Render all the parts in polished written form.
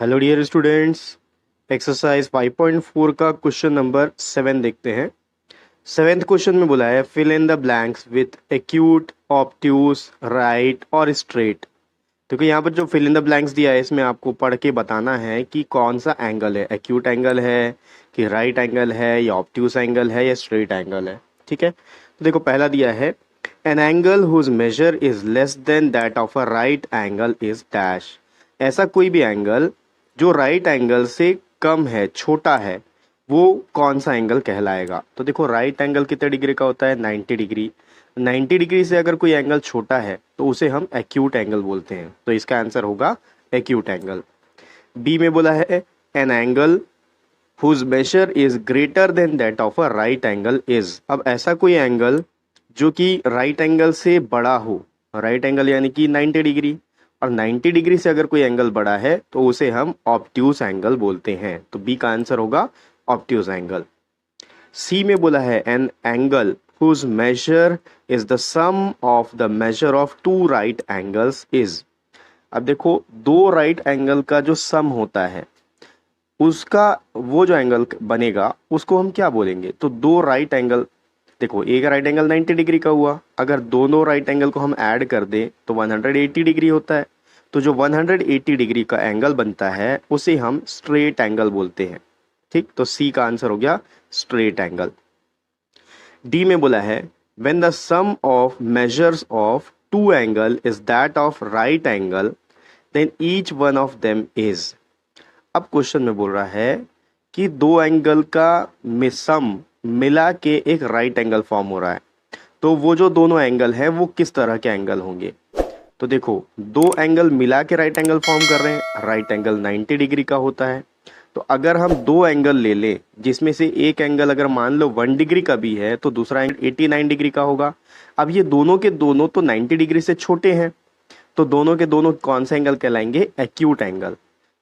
Hello dear students, exercise 5.4 का question number 7 देखते हैं। सेवेंथ क्वेश्चन में बोला है fill in the blanks with acute, obtuse, right और स्ट्रेट। देखो यहाँ पर जो फिल इन द ब्लैंक्स दिया है इसमें आपको पढ़ के बताना है कि कौन सा एंगल है, एक्यूट एंगल है कि राइट एंगल है या ऑब्ट्यूस एंगल है या स्ट्रेट एंगल है। ठीक है, तो देखो पहला दिया है an angle whose measure is less than that of a right angle is dash. ऐसा कोई भी एंगल जो राइट एंगल से कम है, छोटा है, वो कौन सा एंगल कहलाएगा। तो देखो राइट एंगल कितने डिग्री का होता है, 90 डिग्री। 90 डिग्री से अगर कोई एंगल छोटा है तो उसे हम एक्यूट एंगल बोलते हैं, तो इसका आंसर होगा एक्यूट एंगल। बी में बोला है an angle whose measure is greater than that of a right angle is. अब ऐसा कोई एंगल जो कि राइट एंगल से बड़ा हो, राइट एंगल यानी कि 90 डिग्री, और 90 डिग्री से अगर कोई एंगल बड़ा है तो उसे हम ऑब्ट्यूस एंगल बोलते हैं, तो बी का आंसर होगा ऑब्ट्यूस एंगल। सी में बोला है an angle whose measure is the sum of the measure of two right angles is. अब देखो दो राइट एंगल का जो सम होता है उसका वो जो एंगल बनेगा उसको हम क्या बोलेंगे। तो दो राइट एंगल, देखो एक राइट एंगल 90 डिग्री का हुआ, अगर दोनों राइट एंगल को हम ऐड कर दें तो 180 डिग्री होता है। तो जो 180 डिग्री का एंगल बनता है उसे हम स्ट्रेट एंगल बोलते हैं। ठीक, तो सी का आंसर हो गया स्ट्रेट एंगल। डी में बोला है when the sum of measures of two angle is that of right angle then each one of them is. अब क्वेश्चन में बोल रहा है कि दो एंगल का सम मिला के एक राइट एंगल फॉर्म हो रहा है, तो वो जो दोनों एंगल है वो किस तरह के एंगल होंगे। तो देखो दो एंगल मिला के राइट एंगल फॉर्म कर रहे हैं, राइट एंगल 90 डिग्री का होता है। तो अगर हम दो एंगल ले लें जिसमें से एक एंगल अगर मान लो 1 डिग्री का भी है तो दूसरा एंगल 89 डिग्री का होगा। अब ये दोनों के दोनों तो 90 डिग्री से छोटे हैं, तो दोनों के दोनों कौन से एंगल कहलाएंगे, एक्यूट एंगल।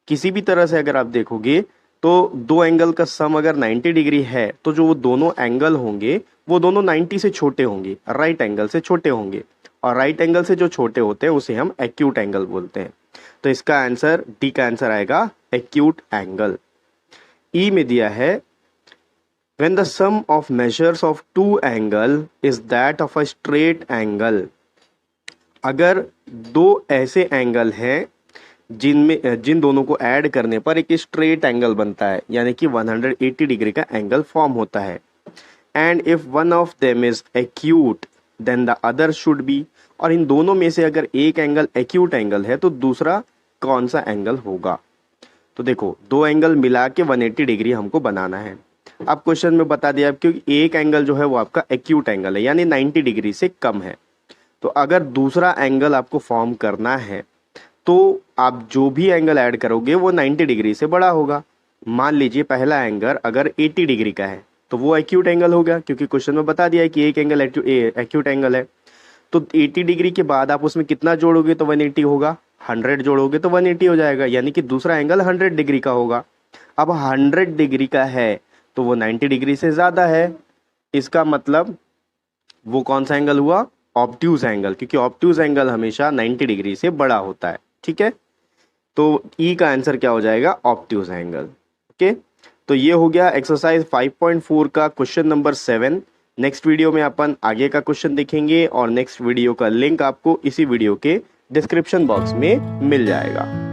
किसी भी तरह से अगर आप देखोगे तो दो एंगल का सम अगर 90 डिग्री है तो जो वो दोनों एंगल होंगे वो दोनों 90 से छोटे होंगे, राइट एंगल से छोटे होंगे, और राइट एंगल से जो छोटे होते हैं उसे हम एक्यूट एंगल बोलते हैं। तो इसका आंसर डी का आंसर आएगा एक्यूट एंगल। ई में दिया है when the sum of measures of two angle is that of a straight angle. अगर दो ऐसे एंगल हैं जिन दोनों को ऐड करने पर एक स्ट्रेट एंगल बनता है, यानी कि 180 डिग्री का एंगल फॉर्म होता है। And if one of them is acute then the other should be. और इन दोनों में से अगर एक एंगल एक्यूट एंगल है तो दूसरा कौन सा एंगल होगा। तो देखो दो एंगल मिला के 180 डिग्री हमको बनाना है। अब क्वेश्चन में बता दिया क्योंकि एक एंगल जो है वो आपका एक्यूट एंगल है, यानी 90 डिग्री से कम है। तो अगर दूसरा एंगल आपको फॉर्म करना है तो आप जो भी एंगल ऐड करोगे वो 90 डिग्री से बड़ा होगा। मान लीजिए पहला एंगल अगर 80 डिग्री का है तो वो एक्यूट एंगल हो गया, क्योंकि क्वेश्चन में बता दिया है कि एक एंगल एक्यूट एंगल है। तो 80 डिग्री के बाद आप उसमें कितना जोड़ोगे तो 180 होगा, 100 जोड़ोगे तो 180 हो जाएगा, यानी कि दूसरा एंगल 100 डिग्री का होगा। अब 100 डिग्री का है तो वो 90 डिग्री से ज़्यादा है, इसका मतलब वो कौन सा एंगल हुआ, ऑब्ट्यूस एंगल, क्योंकि ऑब्ट्यूस एंगल हमेशा 90 डिग्री से बड़ा होता है। ठीक है, तो ई का आंसर क्या हो जाएगा, ऑब्ट्यूस एंगल। ओके, तो ये हो गया एक्सरसाइज 5.4 का क्वेश्चन नंबर 7। नेक्स्ट वीडियो में अपन आगे का क्वेश्चन देखेंगे और नेक्स्ट वीडियो का लिंक आपको इसी वीडियो के डिस्क्रिप्शन बॉक्स में मिल जाएगा।